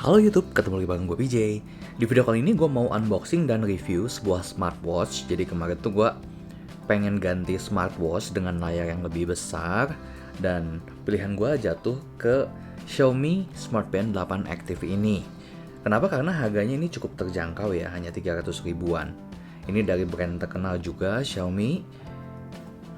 Halo YouTube, ketemu lagi bareng gue PJ. Di video kali ini gue mau unboxing dan review sebuah smartwatch. Jadi kemarin tuh gue pengen ganti smartwatch dengan layar yang lebih besar. Dan pilihan gue jatuh ke Xiaomi Smart Band 8 Active ini. Kenapa? Karena harganya ini cukup terjangkau ya, hanya 300 ribuan. Ini dari brand terkenal juga, Xiaomi.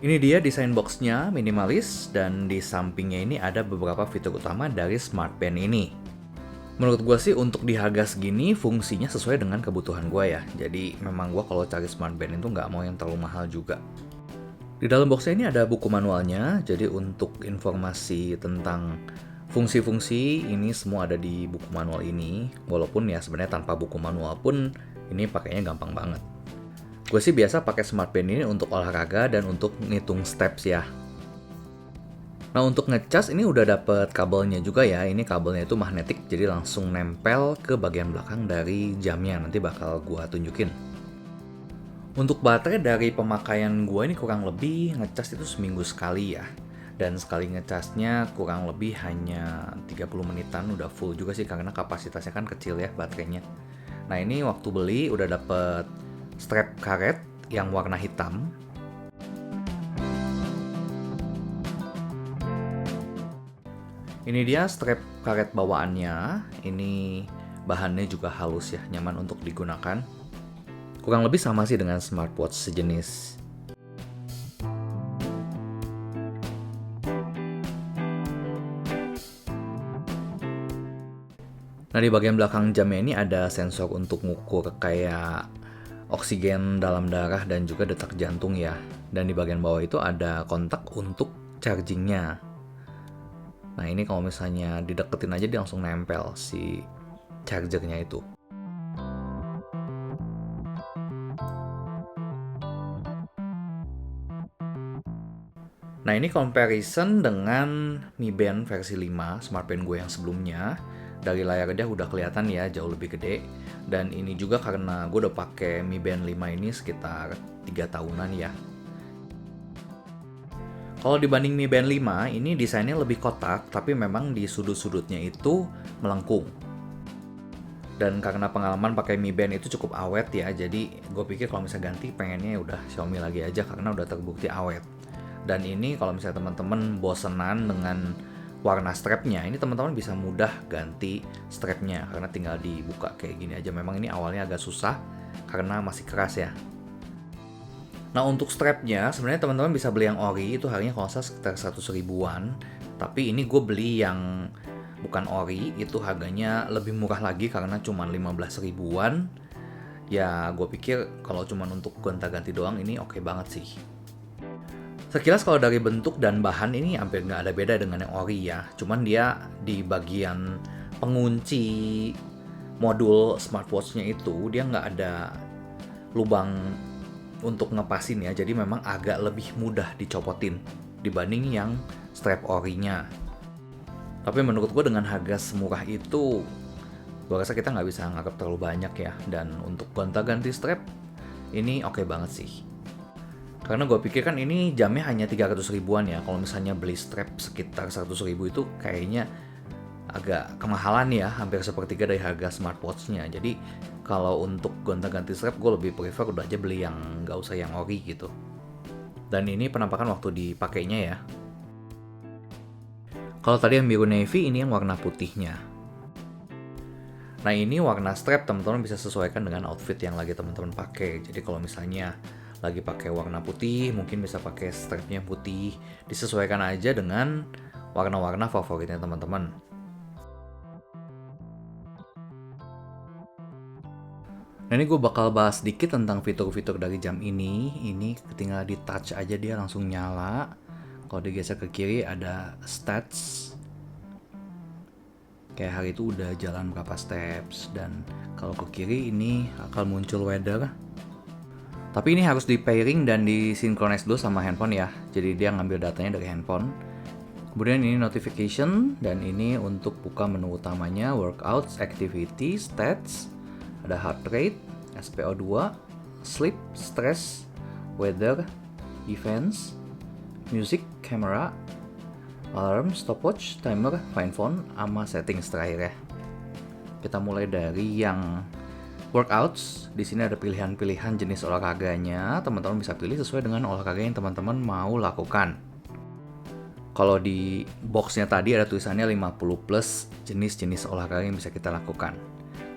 Ini dia desain boxnya, minimalis. Dan di sampingnya ini ada beberapa fitur utama dari Smart Band ini. Menurut gue sih untuk di harga segini fungsinya sesuai dengan kebutuhan gue ya. Jadi memang gue kalau cari smart band itu nggak mau yang terlalu mahal juga. Di dalam boxnya ini ada buku manualnya. Jadi untuk informasi tentang fungsi-fungsi ini semua ada di buku manual ini. Walaupun ya sebenarnya tanpa buku manual pun ini pakainya gampang banget. Gue sih biasa pakai smart band ini untuk olahraga dan untuk ngitung steps ya. Nah untuk ngecas ini udah dapet kabelnya juga ya. Ini kabelnya itu magnetik jadi langsung nempel ke bagian belakang dari jamnya. Nanti bakal gua tunjukin. Untuk baterai dari pemakaian gua ini kurang lebih ngecas itu seminggu sekali ya. Dan sekali ngecasnya kurang lebih hanya 30 menitan udah full juga sih karena kapasitasnya kan kecil ya baterainya. Nah ini waktu beli udah dapet strap karet yang warna hitam. Ini dia strap karet bawaannya. Ini bahannya juga halus ya, nyaman untuk digunakan. Kurang lebih sama sih dengan smartwatch sejenis. Nah di bagian belakang jamnya ini ada sensor untuk ngukur kayak oksigen dalam darah dan juga detak jantung ya. Dan di bagian bawah itu ada kontak untuk chargingnya. Nah ini kalau misalnya dideketin aja dia langsung nempel si chargernya itu. Nah ini comparison dengan Mi Band versi 5, Smart Band gue yang sebelumnya. Dari layar dia udah kelihatan ya jauh lebih gede. Dan ini juga karena gue udah pakai Mi Band 5 ini sekitar 3 tahunan ya. Kalau dibanding Mi Band 5, ini desainnya lebih kotak, tapi memang di sudut-sudutnya itu melengkung. Dan karena pengalaman pakai Mi Band itu cukup awet ya, jadi gue pikir kalau misalnya ganti pengennya udah Xiaomi lagi aja karena udah terbukti awet. Dan ini kalau misalnya teman-teman bosenan dengan warna strapnya, ini teman-teman bisa mudah ganti strapnya karena tinggal dibuka kayak gini aja. Memang ini awalnya agak susah karena masih keras ya. Nah untuk strapnya sebenarnya teman-teman bisa beli yang ori, itu harganya kalau nggak salah sekitar 100 ribuan. Tapi ini gue beli yang bukan ori, itu harganya lebih murah lagi karena cuma 15 ribuan. Ya gue pikir kalau cuma untuk gonta-ganti doang ini oke banget sih. Sekilas kalau dari bentuk dan bahan ini hampir nggak ada beda dengan yang ori ya. Cuman dia di bagian pengunci modul smartwatch-nya itu dia nggak ada lubang untuk ngepasin ya, jadi memang agak lebih mudah dicopotin dibanding yang strap orinya. Tapi menurut gue dengan harga semurah itu, gue rasa kita nggak bisa nganggap terlalu banyak ya. Dan untuk gonta-ganti strap, ini oke banget sih. Karena gue pikir kan ini jamnya hanya 300 ribuan ya. Kalau misalnya beli strap sekitar 100 ribu itu kayaknya agak kemahalan ya, hampir sepertiga dari harga smartwatch-nya. Jadi kalau untuk gonta-ganti strap gue lebih prefer udah aja beli yang nggak usah yang ori gitu. Dan ini penampakan waktu dipakainya ya. Kalau tadi yang biru navy, ini yang warna putihnya. Nah ini warna strap teman-teman bisa sesuaikan dengan outfit yang lagi teman-teman pakai. Jadi kalau misalnya lagi pakai warna putih, mungkin bisa pakai strapnya putih. Disesuaikan aja dengan warna-warna favoritnya teman-teman. Nah ini gue bakal bahas sedikit tentang fitur-fitur dari jam ini. Ini ketinggalan di touch aja dia langsung nyala. Kalau digeser ke kiri ada stats. Kayak hari itu udah jalan berapa steps. Dan kalau ke kiri ini akan muncul weather. Tapi ini harus di pairing dan disinkronize dulu sama handphone ya. Jadi dia ngambil datanya dari handphone. Kemudian ini notification. Dan ini untuk buka menu utamanya. Workouts, activity, stats. Ada heart rate, SpO2, sleep, stress, weather, events, music, camera, alarm, stopwatch, timer, find phone, sama settings terakhir ya. Kita mulai dari yang workouts. Di sini ada pilihan-pilihan jenis olahraganya. Teman-teman bisa pilih sesuai dengan olahraga yang teman-teman mau lakukan. Kalau di boxnya tadi ada tulisannya 50 plus jenis-jenis olahraga yang bisa kita lakukan.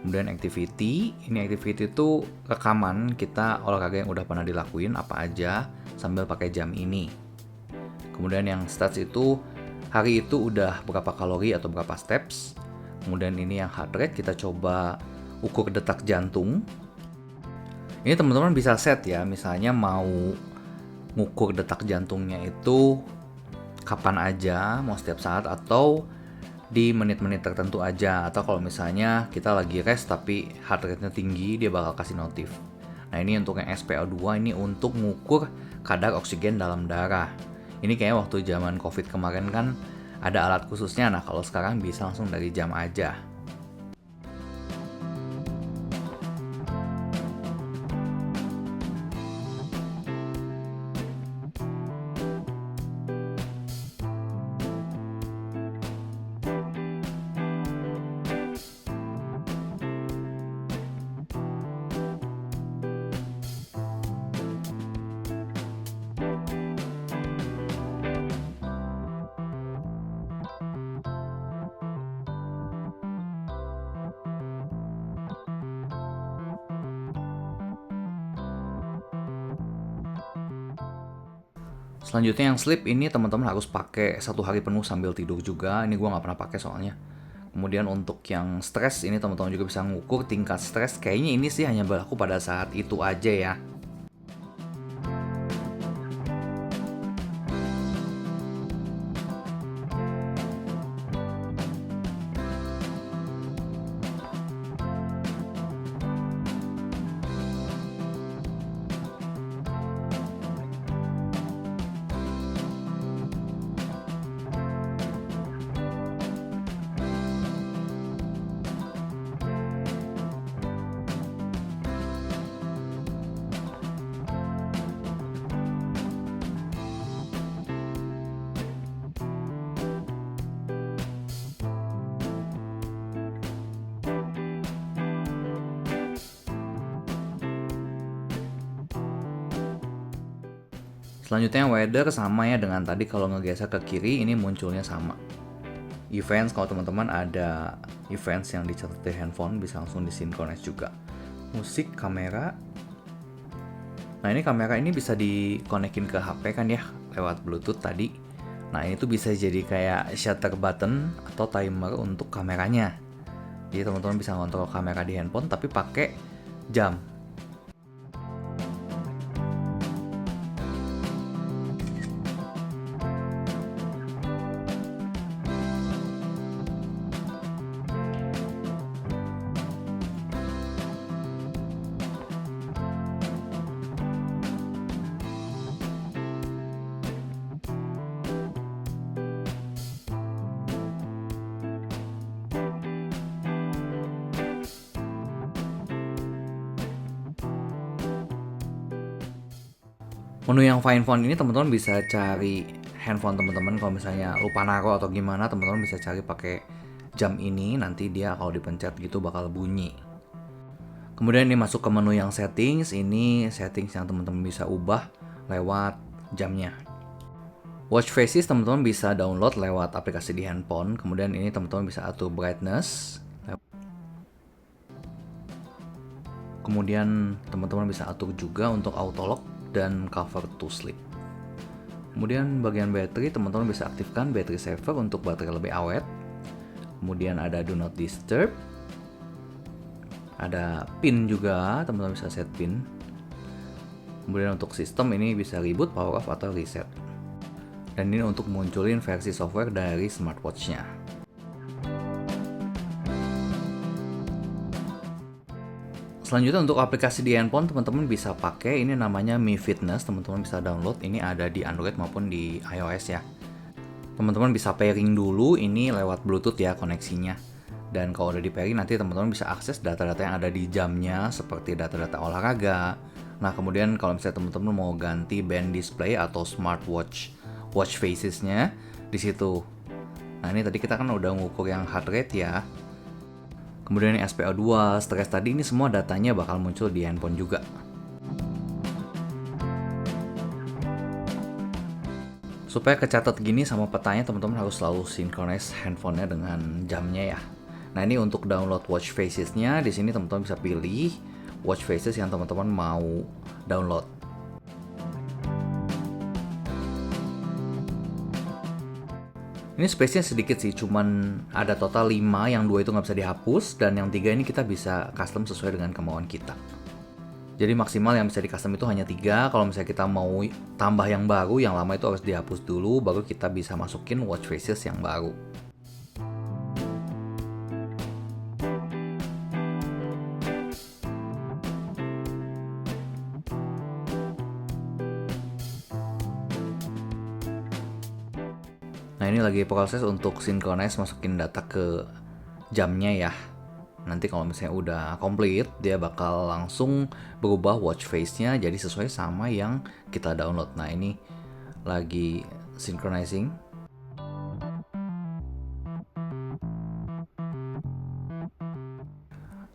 Kemudian activity, ini activity itu rekaman kita olahraga yang udah pernah dilakuin apa aja sambil pakai jam ini. Kemudian yang stats itu hari itu udah berapa kalori atau berapa steps. Kemudian ini yang heart rate, kita coba ukur detak jantung. Ini teman-teman bisa set ya, misalnya mau ngukur detak jantungnya itu kapan aja, mau setiap saat atau di menit-menit tertentu aja. Atau kalau misalnya kita lagi rest tapi heart rate-nya tinggi, dia bakal kasih notif. Nah ini untuk yang SpO2, ini untuk ngukur kadar oksigen dalam darah. Ini kayak waktu zaman COVID kemarin kan ada alat khususnya, nah kalau sekarang bisa langsung dari jam aja. Selanjutnya yang sleep ini teman-teman harus pakai 1 hari penuh sambil tidur juga. Ini gue nggak pernah pakai soalnya. Kemudian untuk yang stres ini teman-teman juga bisa ngukur tingkat stres. Kayaknya ini sih hanya berlaku pada saat itu aja ya. Selanjutnya weather sama ya dengan tadi, kalau ngegeser ke kiri ini munculnya sama. Events, kalau teman-teman ada events yang dicatat di handphone bisa langsung disinkronis juga. Musik, kamera. Nah ini kamera ini bisa dikonekin ke HP kan ya lewat Bluetooth tadi. Nah ini tuh bisa jadi kayak shutter button atau timer untuk kameranya. Jadi teman-teman bisa ngontrol kamera di handphone tapi pakai jam. Menu yang Find Phone ini teman-teman bisa cari handphone teman-teman, kalau misalnya lupa naruh atau gimana, teman-teman bisa cari pakai jam ini, nanti dia kalau dipencet gitu bakal bunyi. Kemudian ini masuk ke menu yang settings, ini settings yang teman-teman bisa ubah lewat jamnya. Watch faces teman-teman bisa download lewat aplikasi di handphone, kemudian ini teman-teman bisa atur brightness. Kemudian teman-teman bisa atur juga untuk auto lock dan cover to sleep. Kemudian bagian baterai teman-teman bisa aktifkan battery saver untuk baterai lebih awet. Kemudian ada do not disturb. Ada pin juga, teman-teman bisa set pin. Kemudian untuk sistem ini bisa reboot, power off atau reset. Dan ini untuk munculin versi software dari smartwatch-nya. Selanjutnya untuk aplikasi di handphone teman-teman bisa pakai, ini namanya Mi Fitness, teman-teman bisa download, ini ada di Android maupun di iOS ya. Teman-teman bisa pairing dulu, ini lewat Bluetooth ya koneksinya. Dan kalau udah di pairing nanti teman-teman bisa akses data-data yang ada di jamnya seperti data-data olahraga. Nah kemudian kalau misalnya teman-teman mau ganti band display atau smartwatch watch faces-nya di situ. Nah ini tadi kita kan udah ngukur yang heart rate ya. Kemudian ini SPO2, stres tadi, ini semua datanya bakal muncul di handphone juga. Supaya kecatat gini sama petanya, teman-teman harus selalu synchronize handphonenya dengan jamnya ya. Nah, ini untuk download watch faces-nya, di sini teman-teman bisa pilih watch faces yang teman-teman mau download. Ini space-nya sedikit sih, cuman ada total 5, yang 2 itu nggak bisa dihapus, dan yang 3 ini kita bisa custom sesuai dengan kemauan kita. Jadi maksimal yang bisa di custom itu hanya 3, kalau misalnya kita mau tambah yang baru, yang lama itu harus dihapus dulu, baru kita bisa masukin watch faces yang baru. Nah, ini lagi proses untuk synchronize masukin data ke jamnya ya. Nanti kalau misalnya udah komplit, dia bakal langsung berubah watch face-nya jadi sesuai sama yang kita download. Nah, ini lagi synchronizing.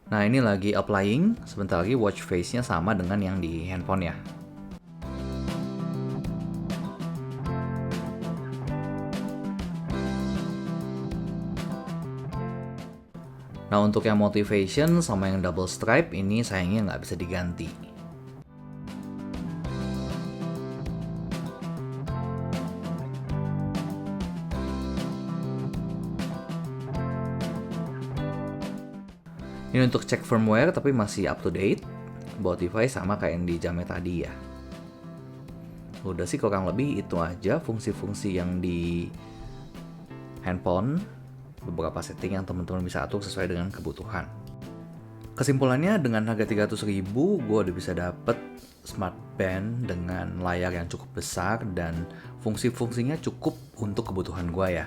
Nah, ini lagi applying. Sebentar lagi watch face-nya sama dengan yang di handphone ya. Nah, untuk yang motivation sama yang double stripe ini sayangnya nggak bisa diganti. Ini untuk cek firmware tapi masih up to date. Buat device sama kayak yang di jamnya tadi ya. Udah sih kurang lebih itu aja fungsi-fungsi yang di handphone. Beberapa setting yang teman-teman bisa atur sesuai dengan kebutuhan. Kesimpulannya, dengan harga 300.000 gue udah bisa dapet smart band dengan layar yang cukup besar dan fungsi-fungsinya cukup untuk kebutuhan gue ya.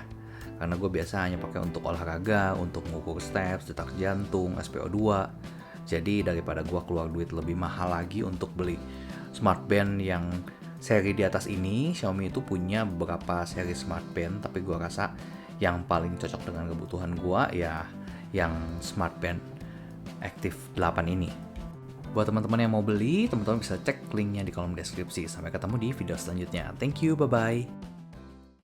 Karena gue biasa hanya pakai untuk olahraga, untuk mengukur steps, detak jantung, SPO2. Jadi daripada gue keluar duit lebih mahal lagi untuk beli smart band yang seri di atas ini, Xiaomi itu punya beberapa seri smart band, tapi gue rasa yang paling cocok dengan kebutuhan gua ya yang smart band Active 8 ini. Buat teman-teman yang mau beli, teman-teman bisa cek linknya di kolom deskripsi. Sampai ketemu di video selanjutnya. Thank you, bye-bye.